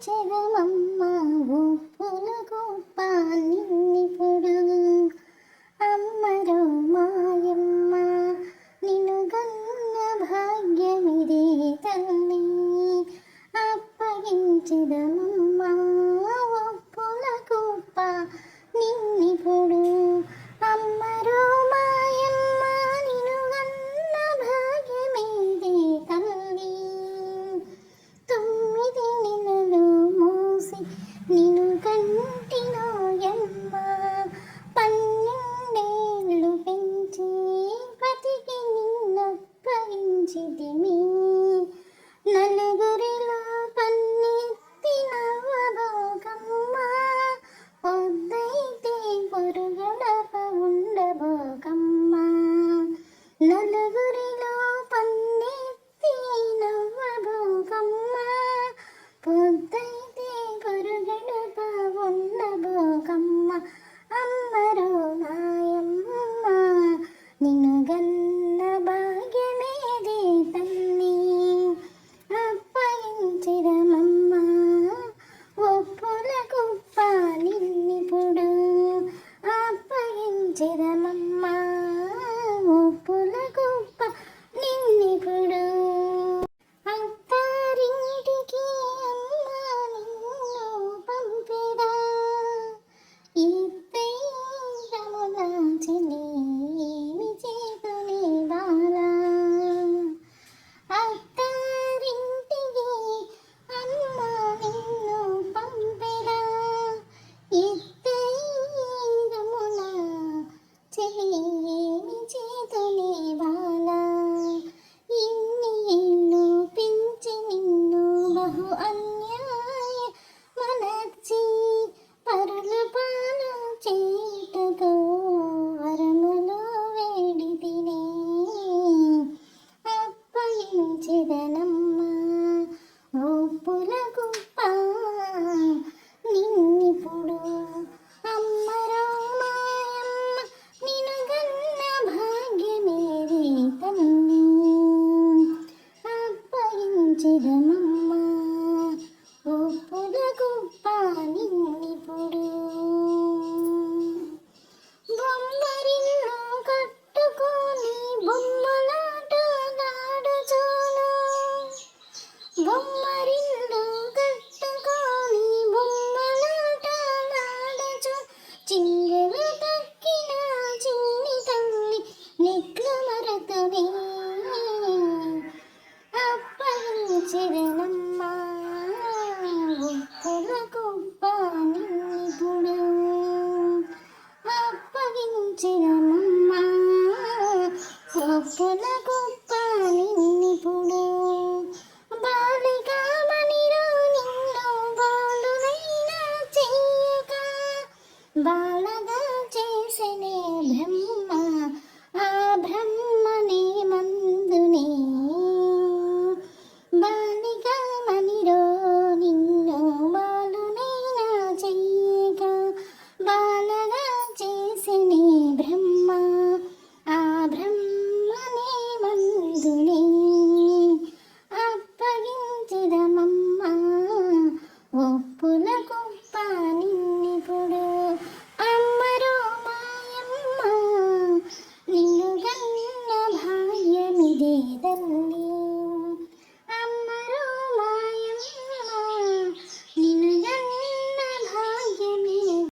అప్పగించెదమమ్మ ఉప్పుల గొప్ప నిన్నిప్పుడు. అమ్మరో మాయమ్మ నిన్ను గన్న భాగ్యమిదే తల్లి. అప్పగించెదమమ్మ ఉప్పుల గొప్ప నిన్నిప్పుడు. అమ్మరో మాయమ్మ నిన్ను గన్న భాగ్యమిదే తల్లి. 9 నెలలు మోసి నిన్ను కంటినోయమ్మ. 12 ఏళ్ళు పెంచి బతికి నిన్నప్పగించితిమి. నలుగురిలో పన్నెత్తి నవ్వబోకమ్మ. పొద్దైతే పొరుగడప ఉండబోకమ్మ. నలుగురిలో పన్నెత్తి నవ్వబోకమ్మ. పొద్దైతే పొరుగడప ఉండబోకమ్మ. అమ్మరో నాయమ్మ నిన్ను గన్న భాగ్యమేదే తల్లి. అప్పగించెదమమ్మ ఒప్పుల గొప్ప నిన్నిప్పుడు. అప్పగించెదమమ్మ ఒప్పుల గొప్ప నిన్నిప్పుడు. అత్తారింటికి అమ్మ నిన్ను పంపిడా. ఇద్దరముల చెల్లి చేతుని బాలా. అత్తారింటికి అమ్మ నిన్ను పంపిడా. ఇద్దరముల చెల్లి చేతుని బాలా. ఇన్ని ఏళ్ళు పెంచి నిన్ను బహు అన్యాయ మనర్చి పరుల పాలు చేటకు వరములు వేడితినే. అప్పగించెదనమ్మ ఒప్పుల గొప్ప నిన్నిప్పుడు. అమ్మరో మాయమ్మ నిన్ను గన్న భాగ్యమేదే తల్లి. అప్పగించెదమమ్మ ఒప్పుల గొప్ప నిన్నిప్పుడు. బొమ్మరిల్లు కట్టుకొని బొమ్మలాటలాడుచోను. బొమ్మరిల్లు కట్టుకొని బొమ్మలాటలాడుచు. చింగలు తక్కిన చిన్ని తల్లి నెట్లు మరతునే. అప్పగించెదనమ్మ ఒప్పుల గొప్ప నిన్నిప్పుడు. అప్పగించెదనమ్మ ఒప్పుల గొప్ప నిన్నిప్పుడు.